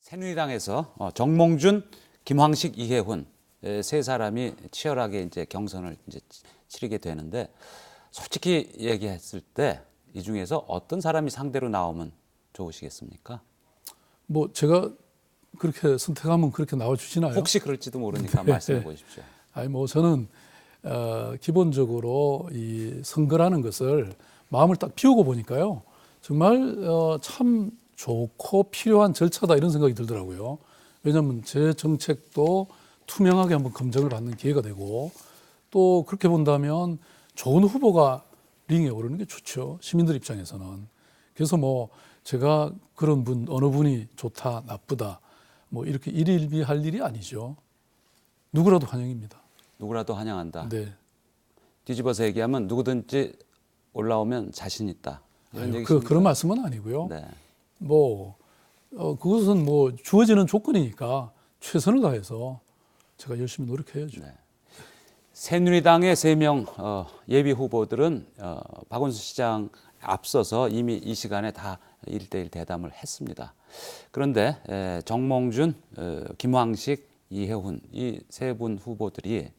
새누리당에서 정몽준, 김황식, 이해훈 세 사람이 치열하게 이제 경선을 이제 치르게 되는데, 솔직히 얘기했을 때 이 중에서 어떤 사람이 상대로 나오면 좋으시겠습니까? 뭐 제가 그렇게 선택하면 그렇게 나와 주시나요? 혹시 그럴지도 모르니까 말씀해 보십시오. 아니 뭐 저는 기본적으로 이 선거라는 것을 마음을 딱 비우고 보니까요, 정말 참 좋고 필요한 절차다 이런 생각이 들더라고요. 왜냐하면 제 정책도 투명하게 한번 검증을 받는 기회가 되고, 또 그렇게 본다면 좋은 후보가 링에 오르는 게 좋죠, 시민들 입장에서는. 그래서 뭐 제가 그런 분 어느 분이 좋다 나쁘다 뭐 이렇게 일일비할 일이 아니죠. 누구라도 환영입니다. 누구라도 환영한다. 네. 뒤집어서 얘기하면 누구든지 올라오면 자신 있다. 이런 얘기십니까? 그런 말씀은 아니고요. 네. 뭐 그것은 뭐 주어지는 조건이니까 최선을 다해서 제가 열심히 노력해야죠. 네. 새누리당의 3명 예비 후보들은 박원순 시장 앞서서 이미 이 시간에 다 1대1 대담을 했습니다. 그런데 정몽준, 김황식, 이해훈 이 세 분 후보들이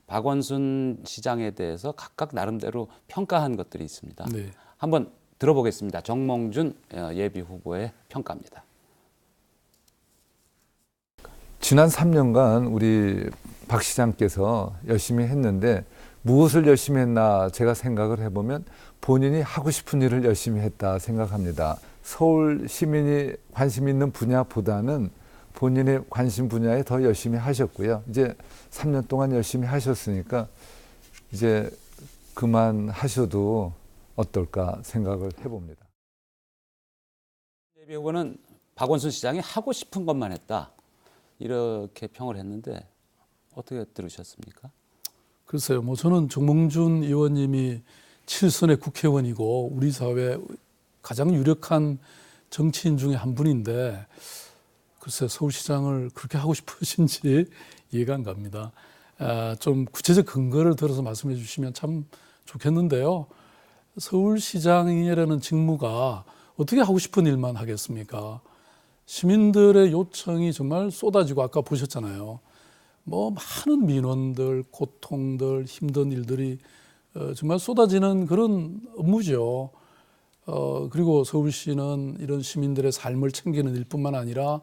박원순 시장에 대해서 각각 나름대로 평가한 것들이 있습니다. 네. 한번 들어보겠습니다. 정몽준 예비 후보의 평가입니다. 지난 3년간 우리 박 시장께서 열심히 했는데 무엇을 열심히 했나 제가 생각을 해보면 본인이 하고 싶은 일을 열심히 했다 생각합니다. 서울 시민이 관심 있는 분야보다는 본인의 관심 분야에 더 열심히 하셨고요. 이제 3년 동안 열심히 하셨으니까 이제 그만하셔도 어떨까 생각을 해봅니다. 예비 후보는 박원순 시장이 하고 싶은 것만 했다, 이렇게 평을 했는데 어떻게 들으셨습니까? 글쎄요, 뭐 저는 정몽준 의원님이 7선의 국회의원이고 우리 사회 가장 유력한 정치인 중에 한 분인데, 글쎄 서울시장을 그렇게 하고 싶으신지 이해가 안 갑니다. 좀 구체적 근거를 들어서 말씀해 주시면 참 좋겠는데요. 서울시장이라는 직무가 어떻게 하고 싶은 일만 하겠습니까? 시민들의 요청이 정말 쏟아지고, 아까 보셨잖아요. 뭐 많은 민원들, 고통들, 힘든 일들이 정말 쏟아지는 그런 업무죠. 그리고 서울시는 이런 시민들의 삶을 챙기는 일뿐만 아니라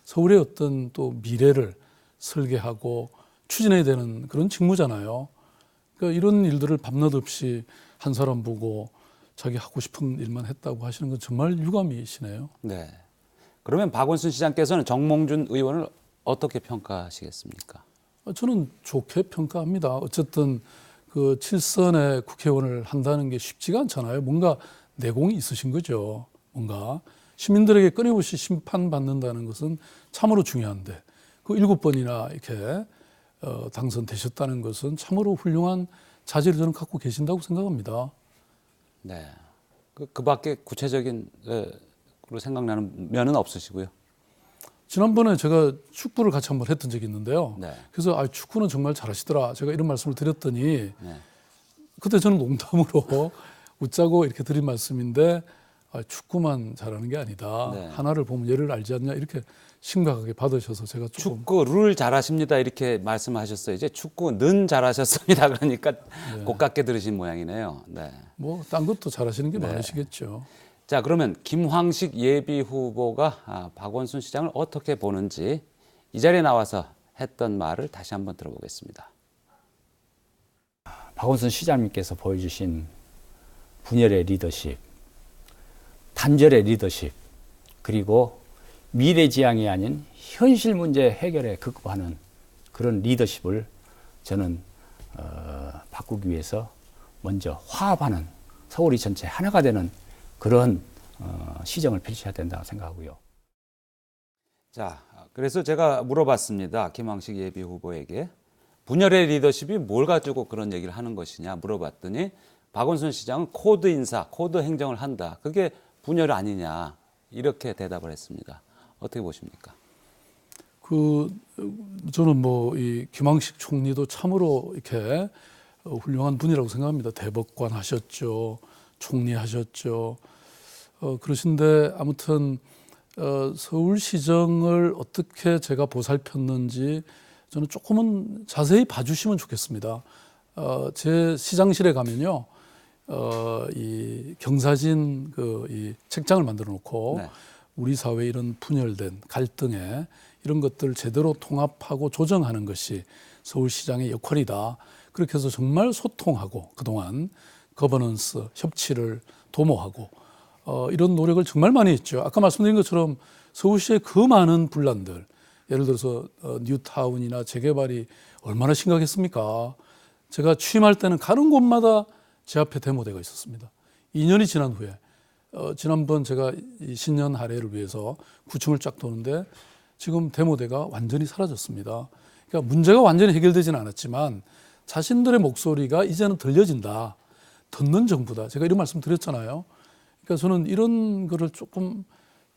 서울의 어떤 또 미래를 설계하고 추진해야 되는 그런 직무잖아요. 그러니까 이런 일들을 밤낮 없이 한 사람 보고 자기 하고 싶은 일만 했다고 하시는 건 정말 유감이시네요. 네. 그러면 박원순 시장께서는 정몽준 의원을 어떻게 평가하시겠습니까? 저는 좋게 평가합니다. 어쨌든 그 7선의 국회의원을 한다는 게 쉽지가 않잖아요. 뭔가 내공이 있으신 거죠. 뭔가 시민들에게 끊임없이 심판받는다는 것은 참으로 중요한데, 그 7번이나 이렇게 당선되셨다는 것은 참으로 훌륭한 자질을 저는 갖고 계신다고 생각합니다. 네. 그 밖에 구체적인 로 생각나는 면은 없으시고요. 지난번에 제가 축구를 같이 한번 했던 적이 있는데요. 네. 그래서 축구는 정말 잘하시더라, 제가 이런 말씀을 드렸더니, 네. 그때 저는 농담으로 웃자고 이렇게 드린 말씀인데, 축구만 잘하는 게 아니다. 네. 하나를 보면 얘를 알지 않냐, 이렇게 심각하게 받으셔서 제가 조금. 축구 룰 잘하십니다, 이렇게 말씀하셨어요. 이제 축구는 잘하셨습니다. 그러니까 고깝게 들으신 모양이네요. 네. 뭐 딴 것도 잘하시는 게 네. 많으시겠죠. 자, 그러면 김황식 예비 후보가 박원순 시장을 어떻게 보는지 이 자리에 나와서 했던 말을 다시 한번 들어보겠습니다. 박원순 시장님께서 보여주신 분열의 리더십, 단절의 리더십, 그리고 미래지향이 아닌 현실 문제 해결에 급급하는 그런 리더십을 저는 바꾸기 위해서 먼저 화합하는, 서울이 전체 하나가 되는 그런 시정을 펼쳐야 된다고 생각하고요. 자, 그래서 제가 물어봤습니다. 김황식 예비 후보에게 분열의 리더십이 뭘 가지고 그런 얘기를 하는 것이냐 물어봤더니 박원순 시장은 코드 인사, 코드 행정을 한다, 그게 분열 아니냐, 이렇게 대답을 했습니다. 어떻게 보십니까? 저는 뭐 이 김황식 총리도 참으로 이렇게 훌륭한 분이라고 생각합니다. 대법관 하셨죠, 총리 하셨죠. 그러신데 아무튼 서울시정을 어떻게 제가 보살폈는지 저는 조금은 자세히 봐주시면 좋겠습니다. 제 시장실에 가면요, 이 경사진 이 책장을 만들어 놓고 네. 우리 사회 이런 분열된 갈등에 이런 것들을 제대로 통합하고 조정하는 것이 서울시장의 역할이다. 그렇게 해서 정말 소통하고 그동안 거버넌스, 협치를 도모하고 이런 노력을 정말 많이 했죠. 아까 말씀드린 것처럼 서울시의 그 많은 분란들, 예를 들어서 뉴타운이나 재개발이 얼마나 심각했습니까? 제가 취임할 때는 가는 곳마다 제 앞에 데모대가 있었습니다. 2년이 지난 후에 지난번 제가 이 신년 할애를 위해서 구청을 쫙 도는데 지금 데모대가 완전히 사라졌습니다. 그러니까 문제가 완전히 해결되지는 않았지만 자신들의 목소리가 이제는 들려진다. 듣는 정부다. 제가 이런 말씀 드렸잖아요. 그러니까 저는 이런 거를 조금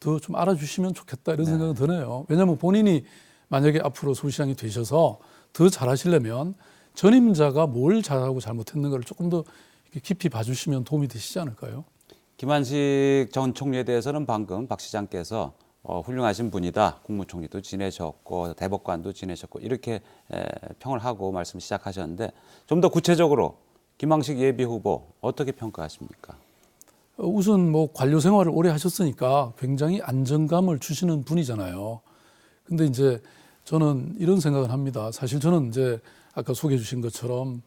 더 좀 알아주시면 좋겠다 이런 생각이 드네요. 왜냐하면 본인이 만약에 앞으로 서울시장이 되셔서 더 잘하시려면 전임자가 뭘 잘하고 잘못했는가를 조금 더 깊이 봐주시면 도움이 되시지 않을까요? 김한식 전 총리에 대해서는 방금 박 시장께서 훌륭하신 분이다. 국무총리도 지내셨고 대법관도 지내셨고 이렇게 평을 하고 말씀 시작하셨는데 좀 더 구체적으로 김한식 예비 후보 어떻게 평가하십니까? 우선 뭐 관료 생활을 오래 하셨으니까 굉장히 안정감을 주시는 분이잖아요. 근데 이제 저는 이런 생각을 합니다. 사실 저는 이제 아까 소개해 주신 것처럼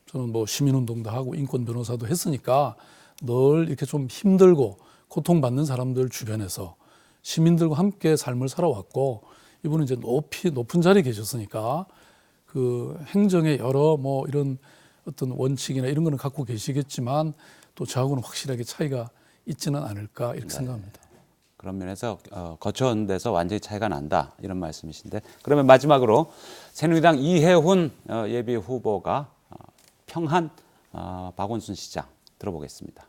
저는 뭐 시민운동도 하고 인권 변호사도 했으니까 늘 이렇게 좀 힘들고 고통받는 사람들 주변에서 시민들과 함께 삶을 살아왔고 이분은 이제 높은 자리에 계셨으니까 그 행정의 여러 뭐 이런 어떤 원칙이나 이런 거는 갖고 계시겠지만 또 저하고는 확실하게 차이가 있지는 않을까 이렇게 생각합니다. 그런 면에서 거쳐온 데서 완전히 차이가 난다 이런 말씀이신데 그러면 마지막으로 새누리당 이해훈 예비 후보가 평한 박원순 시장 들어보겠습니다.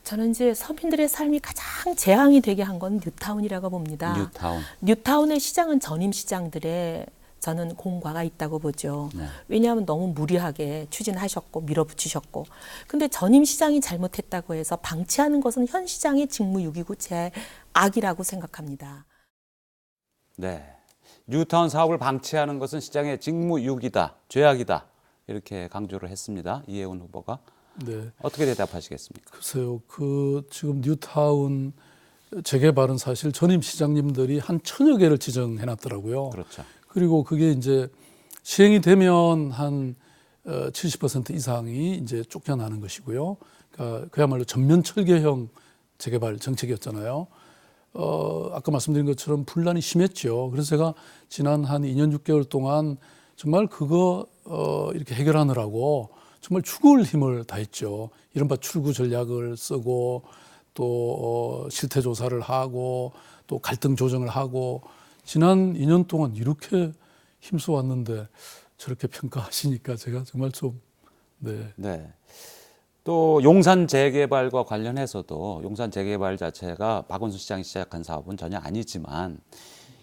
저는 이제 서민들의 삶이 가장 재앙이 되게 한 건 뉴타운이라고 봅니다. 뉴타운. 뉴타운의 시장은 전임 시장들의 저는 공과가 있다고 보죠. 네. 왜냐하면 너무 무리하게 추진하셨고 밀어붙이셨고. 근데 전임 시장이 잘못했다고 해서 방치하는 것은 현 시장의 직무유기고 제 악이라고 생각합니다. 네. 뉴타운 사업을 방치하는 것은 시장의 직무유기다, 죄악이다 이렇게 강조를 했습니다. 이해훈 후보가. 네. 어떻게 대답하시겠습니까? 글쎄요. 지금 뉴타운 재개발은 사실 전임 시장님들이 한 1000여 개를 지정해 놨더라고요. 그렇죠. 그리고 그게 이제 시행이 되면 한 70% 이상이 이제 쫓겨나는 것이고요. 그러니까 그야말로 전면 철개형 재개발 정책이었잖아요. 아까 말씀드린 것처럼 분란이 심했죠. 그래서 제가 지난 한 2년 6개월 동안 정말 그거 이렇게 해결하느라고 정말 죽을 힘을 다했죠. 이른바 출구 전략을 쓰고 또 실태 조사를 하고 또 갈등 조정을 하고 지난 2년 동안 이렇게 힘써 왔는데 저렇게 평가하시니까 제가 정말 좀 네. 네. 또 용산 재개발과 관련해서도 용산 재개발 자체가 박원순 시장이 시작한 사업은 전혀 아니지만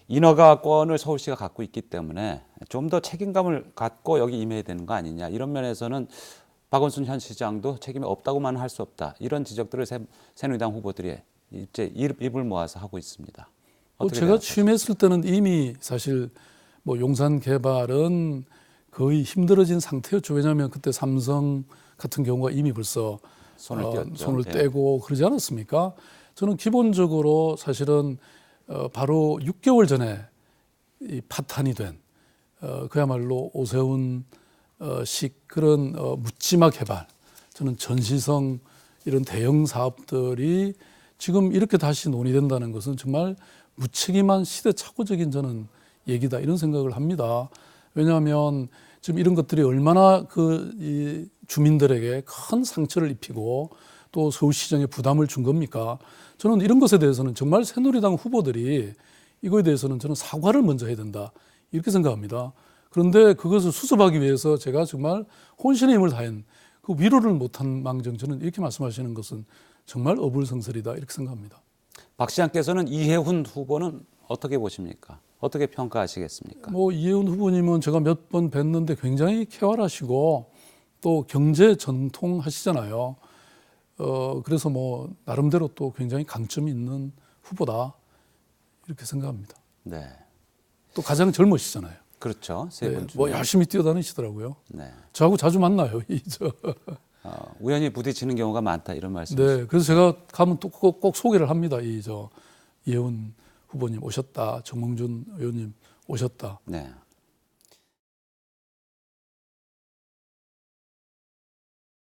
인허가권을 서울시가 갖고 있기 때문에 좀 더 책임감을 갖고 여기 임해야 되는 거 아니냐 이런 면에서는 박원순 현 시장도 책임이 없다고만 할 수 없다 이런 지적들을 새누리당 후보들이 이제 입을 모아서 하고 있습니다. 제가 취임했을 때는 이미 사실 뭐 용산 개발은 거의 힘들어진 상태였죠. 왜냐하면 그때 삼성 같은 경우가 이미 벌써 손을 떼고 그러지 않았습니까? 저는 기본적으로 사실은 바로 6개월 전에 이 파탄이 된 그야말로 오세훈 식 그런 묻지마 개발, 저는 전시성 이런 대형 사업들이 지금 이렇게 다시 논의된다는 것은 정말 무책임한 시대착오적인 저는 얘기다 이런 생각을 합니다. 왜냐하면 지금 이런 것들이 얼마나 이 주민들에게 큰 상처를 입히고 또 서울시장에 부담을 준 겁니까? 저는 이런 것에 대해서는 정말 새누리당 후보들이 이거에 대해서는 저는 사과를 먼저 해야 된다 이렇게 생각합니다. 그런데 그것을 수습하기 위해서 제가 정말 혼신의 힘을 다한 그 위로를 못한 망정 저는 이렇게 말씀하시는 것은 정말 어불성설이다 이렇게 생각합니다. 박 시장께서는 이해훈 후보는 어떻게 보십니까? 어떻게 평가하시겠습니까? 뭐 이해훈 후보님은 제가 몇 번 뵀는데 굉장히 쾌활하시고 또 경제 전통하시잖아요. 그래서 뭐 나름대로 또 굉장히 강점이 있는 후보다 이렇게 생각합니다. 네. 또 가장 젊으시잖아요. 그렇죠. 세 네, 분 중에. 뭐 열심히 뛰어다니시더라고요. 네. 저하고 자주 만나요. 우연히 부딪히는 경우가 많다 이런 말씀. 네, 그래서 제가 가면 또 꼭 소개를 합니다. 이혜원 후보님 오셨다, 정몽준 의원님 오셨다. 네.